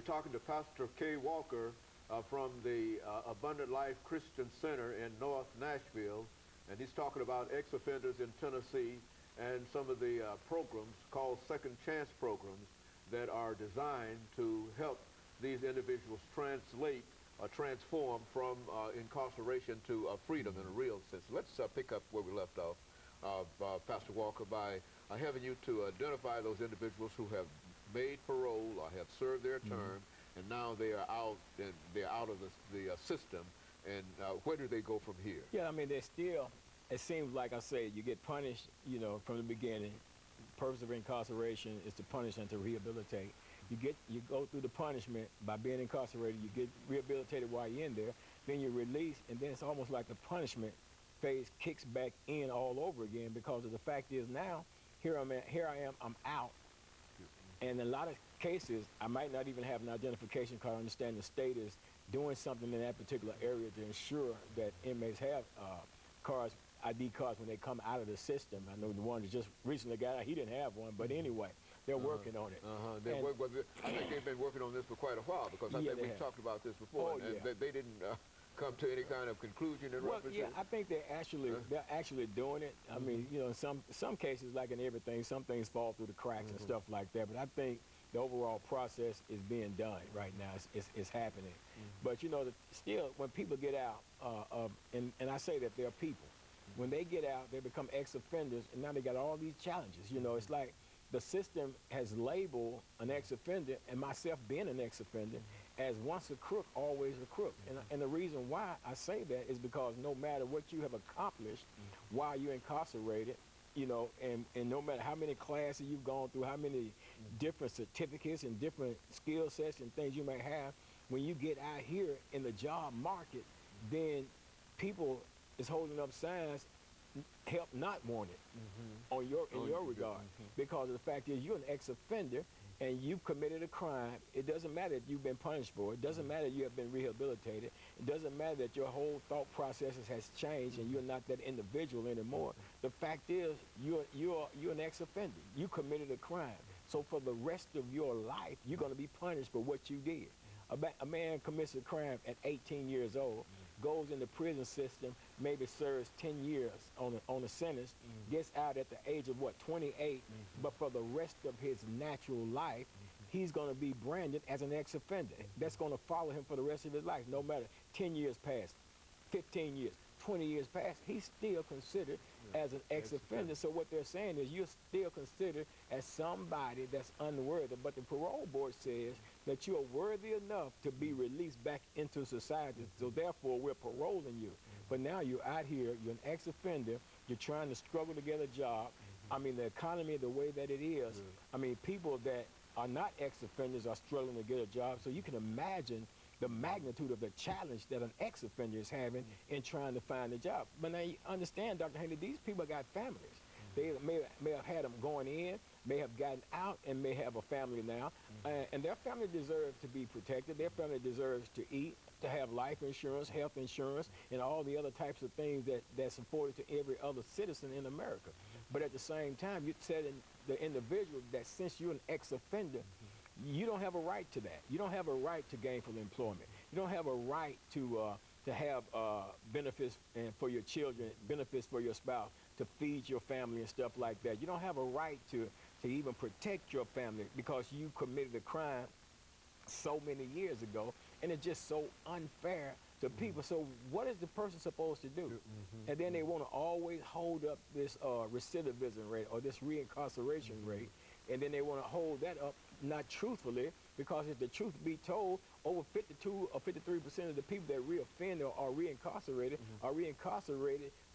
We're talking to Pastor KWalker from the Abundant Life Christian Center in North Nashville, and he's talking about ex-offenders in Tennessee and some of the programs called second chance programs that are designed to help these individuals translate or transform from incarceration to freedom in a real sense. Let's pick up where we left off, Pastor Walker, by having you to identify those individuals who have made parole or have served their term, and now they are out, and they're out of the system, and where do they go from here? Yeah, I mean, they're still, it seems like I say, you get punished, you know, from the beginning. The purpose of incarceration is to punish and to rehabilitate. You go through the punishment by being incarcerated, you get rehabilitated while you're in there, then you're released, and then it's almost like the punishment phase kicks back in all over again, because of the fact is now, here I am, I'm out. And in a lot of cases, I might not even have an identification card. I understand the state is doing something in that particular area to ensure that inmates have cards, ID cards, when they come out of the system. I know the one that just recently got out, he didn't have one, but anyway, they're working on it. I think they've been working on this for quite a while, because I think we talked about this before, and they didn't come to any kind of conclusion in reference to it. I think they're actually doing it. I mean, you know, in some cases, like in everything, some things fall through the cracks and stuff like that. But I think the overall process is being done right now. It's happening. But you know, still, when people get out, and I say that they're people. When they get out, they become ex-offenders, and now they got all these challenges. You know, it's like the system has labeled an ex-offender, and myself being an ex-offender, as once a crook, always a crook. And the reason why I say that is because no matter what you have accomplished while you're incarcerated, you know, and no matter how many classes you've gone through, how many different certificates and different skill sets and things you may have, when you get out here in the job market, then people is holding up signs, help not wanted, in your regard, because of the fact is you're an ex-offender and you've committed a crime. It doesn't matter if you've been punished for it. It doesn't matter if you have been rehabilitated. It doesn't matter that your whole thought processes has changed and you're not that individual anymore. The fact is you're an ex-offender. You committed a crime. So for the rest of your life, you're going to be punished for what you did. A man commits a crime at 18 years old, goes in the prison system, maybe serves 10 years on a sentence, gets out at the age of, what, 28, but for the rest of his natural life, he's going to be branded as an ex-offender. That's going to follow him for the rest of his life, no matter 10 years past, 15 years, 20 years past, he's still considered as an ex-offender. So what they're saying is you're still considered as somebody that's unworthy, but the parole board says that you are worthy enough to be released back into society, so therefore we're paroling you. But now you're out here, you're an ex-offender, you're trying to struggle to get a job. I mean, the economy the way that it is, I mean, people that are not ex-offenders are struggling to get a job, so you can imagine the magnitude of the challenge that an ex-offender is having in trying to find a job. But now you understand, Dr. Haley, these people got families. They may have had them going in, may have gotten out, and may have a family now. And their family deserves to be protected. Their family deserves to eat, to have life insurance, health insurance, and all the other types of things that's afforded to every other citizen in America. But at the same time, you're telling the individual that since you're an ex-offender, you don't have a right to that. You don't have a right to gainful employment. You don't have a right to have benefits for your children, benefits for your spouse, to feed your family and stuff like that. You don't have a right to even protect your family because you committed a crime so many years ago, and it's just so unfair to people. So what is the person supposed to do? And then they want to always hold up this recidivism rate or this reincarceration rate, and then they want to hold that up not truthfully, because if the truth be told, over 52 or 53% of the people that reoffend or are reincarcerated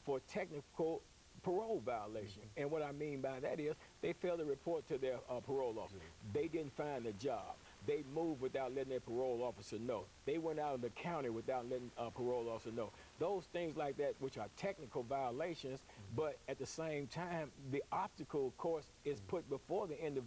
for technical parole violation. And what I mean by that is they failed to report to their parole officer. They didn't find a job. They moved without letting their parole officer know. They went out of the county without letting a parole officer know. Those things like that, which are technical violations, but at the same time, the obstacle, of course, is put before the individual.